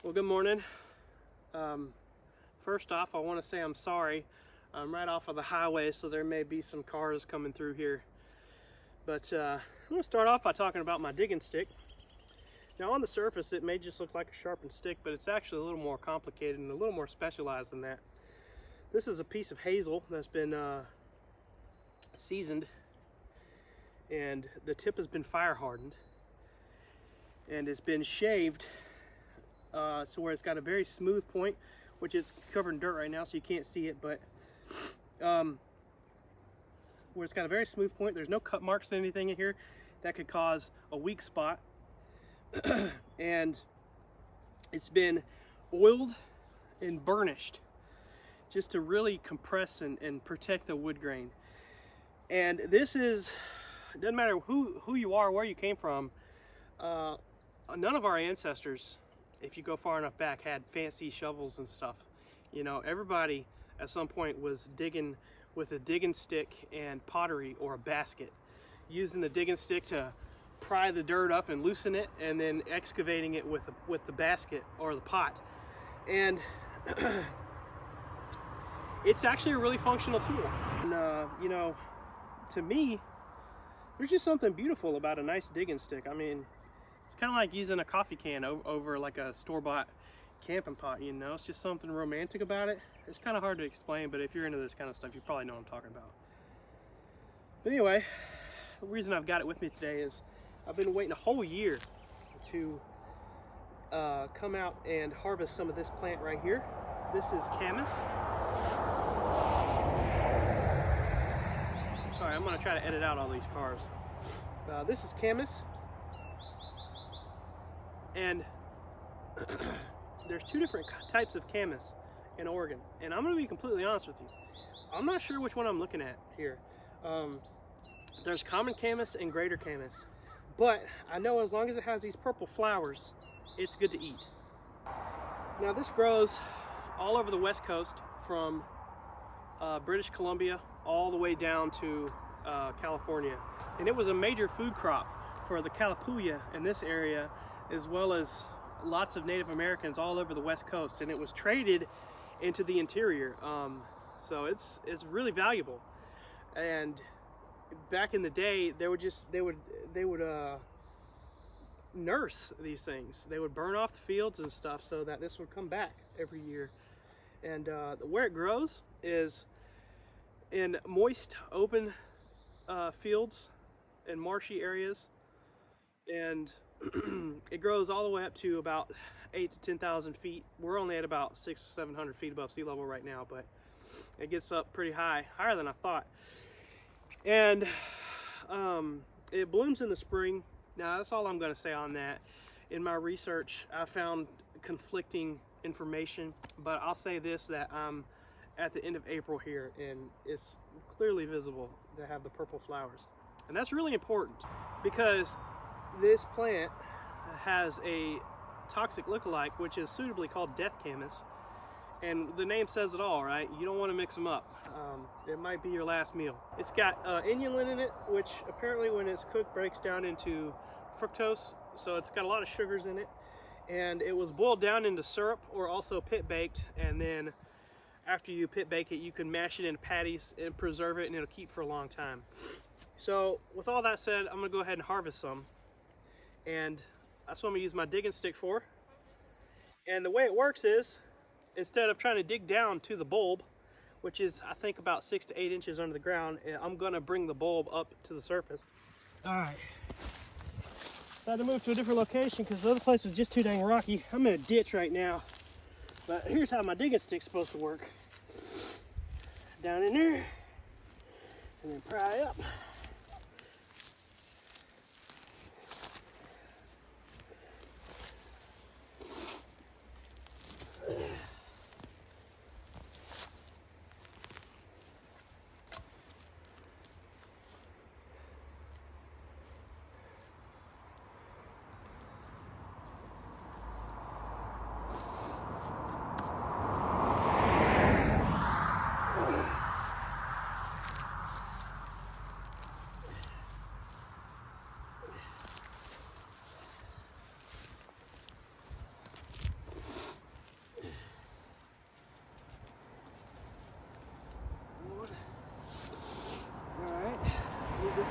Well, good morning. First off, I want to say I'm sorry. I'm right off of the highway, so there may be some cars coming through here. But I'm going to start off by talking about my digging stick. Now, on the surface, it may just look like a sharpened stick, but it's actually a little more complicated and a little more specialized than that. This is a piece of hazel that's been seasoned, and the tip has been fire hardened, and it's been shaved so where it's got a very smooth point, which is covered in dirt right now so you can't see it, but where it's got a very smooth point, there's no cut marks or anything in here that could cause a weak spot. And it's been oiled and burnished just to really compress and protect the wood grain. And this is, it doesn't matter who you are, where you came from, none of our ancestors, if you go far enough back, had fancy shovels and stuff. You know, everybody at some point was digging with a digging stick and pottery or a basket, using the digging stick to pry the dirt up and loosen it, and then excavating it with the basket or the pot. And it's actually a really functional tool. And, you know, to me, there's just something beautiful about a nice digging stick. I mean, it's kind of like using a coffee can over like a store-bought camping pot, you know? It's just something romantic about it. It's kind of hard to explain, but if you're into this kind of stuff, you probably know what I'm talking about. But anyway, the reason I've got it with me today is I've been waiting a whole year to come out and harvest some of this plant right here. This is Camas. Sorry, I'm going to try to edit out all these cars. This is Camas. And there's two different types of Camas in Oregon. And I'm going to be completely honest with you. I'm not sure which one I'm looking at here. There's common Camas and greater Camas. But I know as long as it has these purple flowers, it's good to eat. Now this grows all over the West Coast, from British Columbia all the way down to California. And it was a major food crop for the Kalapuya in this area, as well as lots of Native Americans all over the West Coast, and it was traded into the interior. So it's really valuable. And back in the day, they would nurse these things. They would burn off the fields and stuff so that this would come back every year. And where it grows is in moist, open fields and marshy areas, and it grows all the way up to about 8,000 to 10,000 feet. We're only at about 600 to 700 feet above sea level right now, but it gets up pretty high, higher than I thought. And it blooms in the spring. Now that's all I'm going to say on that. In my research, I found conflicting information, but I'll say this, that I'm at the end of April here, and it's clearly visible to have the purple flowers. And that's really important, because this plant has a toxic lookalike, which is suitably called death camas, and the name says it all, right? You don't want to mix them up. It might be your last meal. It's got inulin in it, which apparently when it's cooked breaks down into fructose, so it's got a lot of sugars in it. And it was boiled down into syrup or also pit baked, and then after you pit bake it, you can mash it into patties and preserve it, and it'll keep for a long time. So with all that said, I'm gonna go ahead and harvest some, and that's what I'm gonna use my digging stick for. And the way it works is, instead of trying to dig down to the bulb, which is I think about 6 to 8 inches under the ground, I'm gonna bring the bulb up to the surface. All right. I had to move to a different location because the other place was just too dang rocky. I'm in a ditch right now, but here's how my digging stick's supposed to work. Down in there, and then pry up.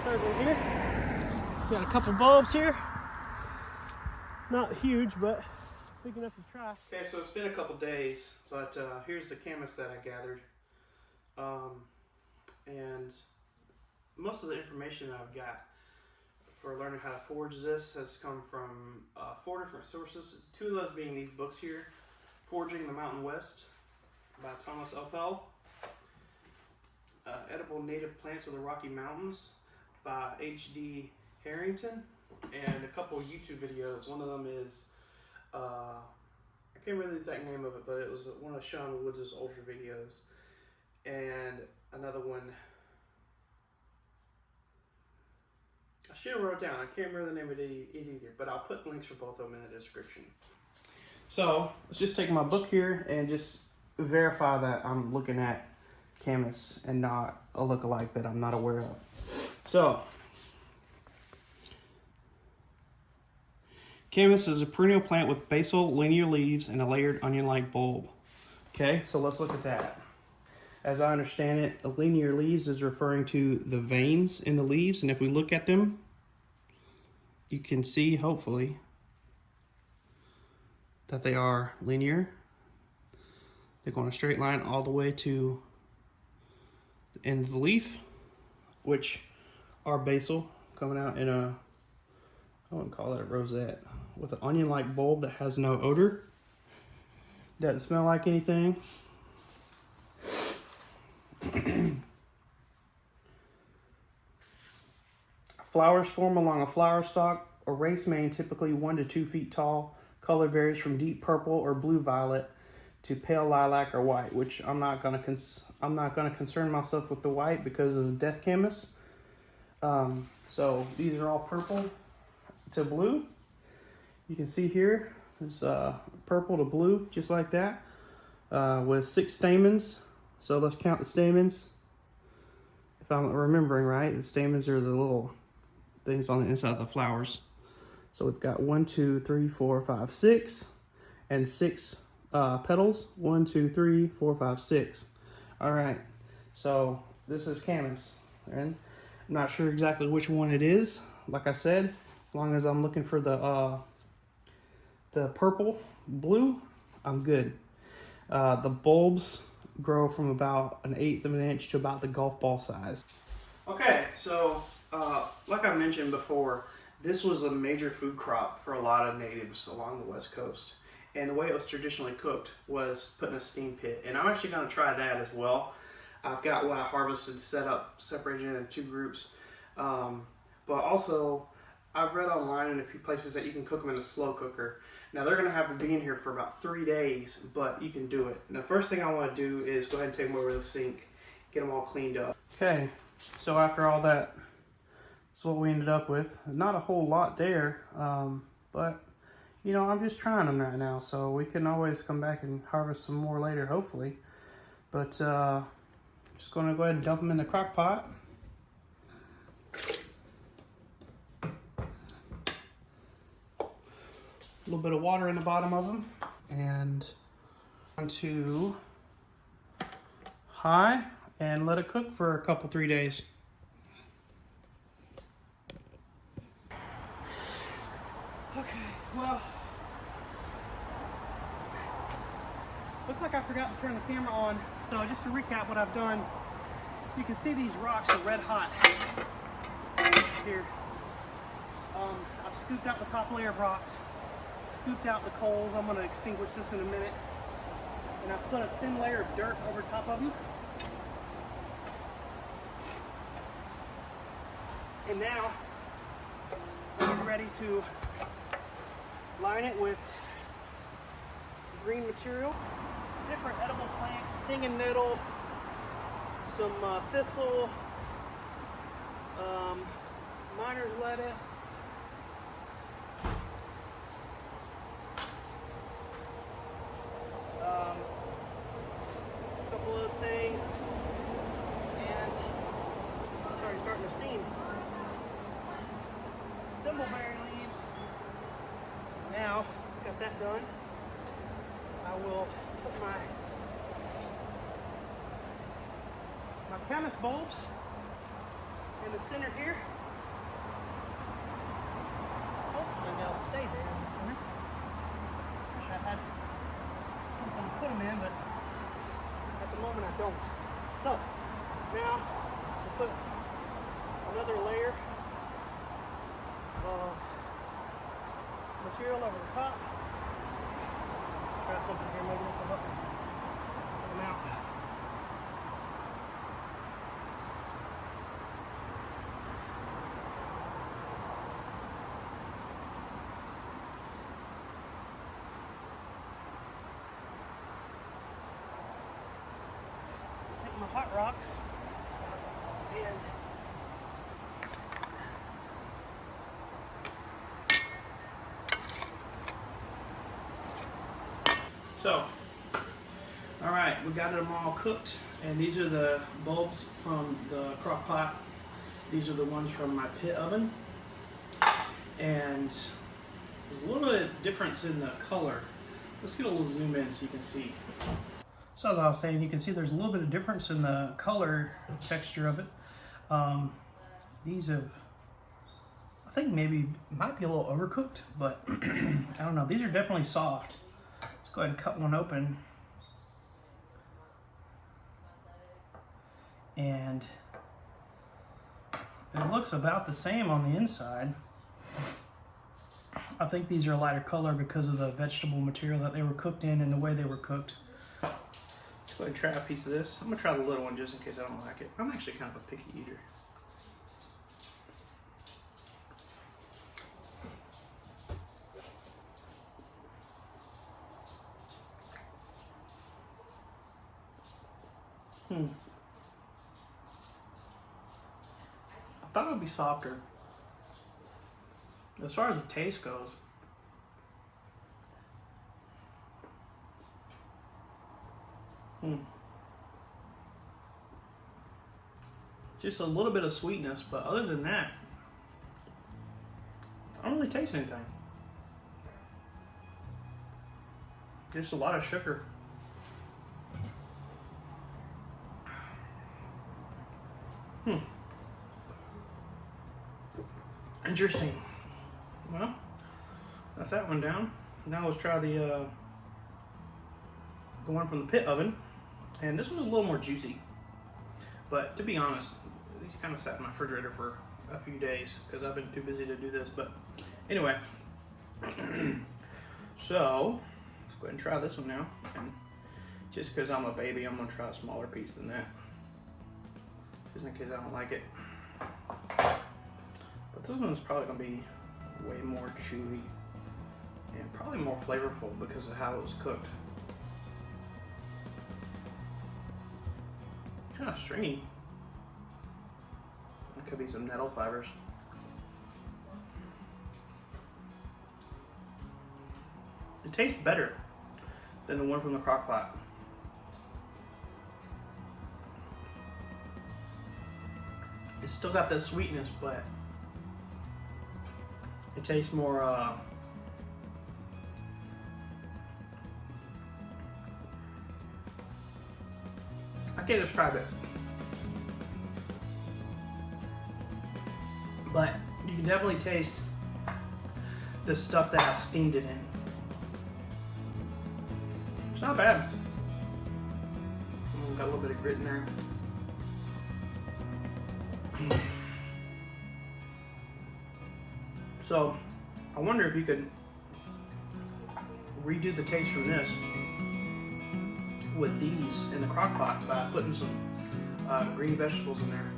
third one here. It's got a couple bulbs here. Not huge, but big enough to try. Okay, so it's been a couple days, but here's the Camas that I gathered. And most of the information that I've got for learning how to forage this has come from 4 different sources. 2 of those being these books here, Foraging the Mountain West by Thomas Uppel, Edible Native Plants of the Rocky Mountains by H.D. Harrington, and a couple of YouTube videos. One of them is, I can't remember the exact name of it, but it was one of Shawn Woods' older videos. And another one, I should have wrote it down. I can't remember the name of it either, but I'll put links for both of them in the description. So let's just take my book here and just verify that I'm looking at Camas and not a lookalike that I'm not aware of. So, Camas is a perennial plant with basal linear leaves and a layered onion-like bulb. Okay, so let's look at that. As I understand it, the linear leaves is referring to the veins in the leaves, and if we look at them, you can see, hopefully, that they are linear. They go in a straight line all the way to the end of the leaf, which are basal, coming out in a, I wouldn't call it a rosette, with an onion-like bulb that has no odor. Doesn't smell like anything. Flowers form along a flower stalk or race mane, typically 1 to 2 feet tall. Color varies from deep purple or blue violet to pale lilac or white, which I'm not gonna concern myself with the white because of the death camas. So these are all purple to blue. You can see here there's purple to blue, just like that, with 6 stamens. So let's count the stamens. If I'm remembering right, the stamens are the little things on the inside of the flowers. So we've got 1, 2, 3, 4, 5, 6, and 6 petals. 1, 2, 3, 4, 5, 6. All right. So this is Camas, and I'm not sure exactly which one it is. Like I said, as long as I'm looking for the purple, blue, I'm good. The bulbs grow from about 1/8 of an inch to about the golf ball size. Okay, so like I mentioned before, this was a major food crop for a lot of natives along the West Coast. And the way it was traditionally cooked was put in a steam pit. And I'm actually going to try that as well. I've got what I harvested set up, separated into 2 groups. But also, I've read online in a few places that you can cook them in a slow cooker. Now they're going to have to be in here for about 3 days, but you can do it. And the first thing I want to do is go ahead and take them over to the sink, get them all cleaned up. Okay, so after all that, that's what we ended up with. Not a whole lot there, but you know, I'm just trying them right now, so we can always come back and harvest some more later, hopefully. But just going to go ahead and dump them in the crock pot. A little bit of water in the bottom of them, and onto high and let it cook for a couple, 3 days. Okay, well, looks like I forgot to turn the camera on. So just to recap what I've done, you can see these rocks are red hot here. I've scooped out the top layer of rocks, scooped out the coals. I'm going to extinguish this in a minute. And I put a thin layer of dirt over top of them. And now I'm ready to line it with green material, different edible plants, stinging nettle, some thistle, miner's lettuce, a couple other things, and it's already starting to steam. Thimbleberry leaves. Now, got that done, I will put my Camas bulbs in the center here. and they'll stay there in the center. Wish I had something to put them in, but at the moment I don't. So now to put another layer of material over the top. Try something here, maybe this will help them out. Take my hot rocks and so, all right, we got them all cooked, and these are the bulbs from the crock pot. These are the ones from my pit oven, and there's a little bit of difference in the color. Let's get a little zoom in so you can see. So as I was saying, you can see there's a little bit of difference in the color texture of it. These have, I think maybe might be a little overcooked, but I don't know. These are definitely soft. Let's go ahead and cut one open. And it looks about the same on the inside. I think these are a lighter color because of the vegetable material that they were cooked in and the way they were cooked. Let's go ahead and try a piece of this. I'm gonna try the little one just in case I don't like it. I'm actually kind of a picky eater. I thought it would be softer. As far as the taste goes, just a little bit of sweetness, but other than that, I don't really taste anything. Just a lot of sugar. Interesting. Well, that's that one down. Now let's try the one from the pit oven. And this was a little more juicy. But to be honest, these kind of sat in my refrigerator for a few days because I've been too busy to do this. But anyway, so let's go ahead and try this one now. And just because I'm a baby, I'm gonna try a smaller piece than that, just in case I don't like it. But this one's probably gonna be way more chewy and probably more flavorful because of how it was cooked. Kind of stringy. There could be some nettle fibers. It tastes better than the one from the crock pot. It's still got that sweetness, but it tastes more I can't describe it, but you can definitely taste the stuff that I steamed it in. It's not bad. Got a little bit of grit in there. So I wonder if you could redo the taste from this with these in the crock pot by putting some green vegetables in there.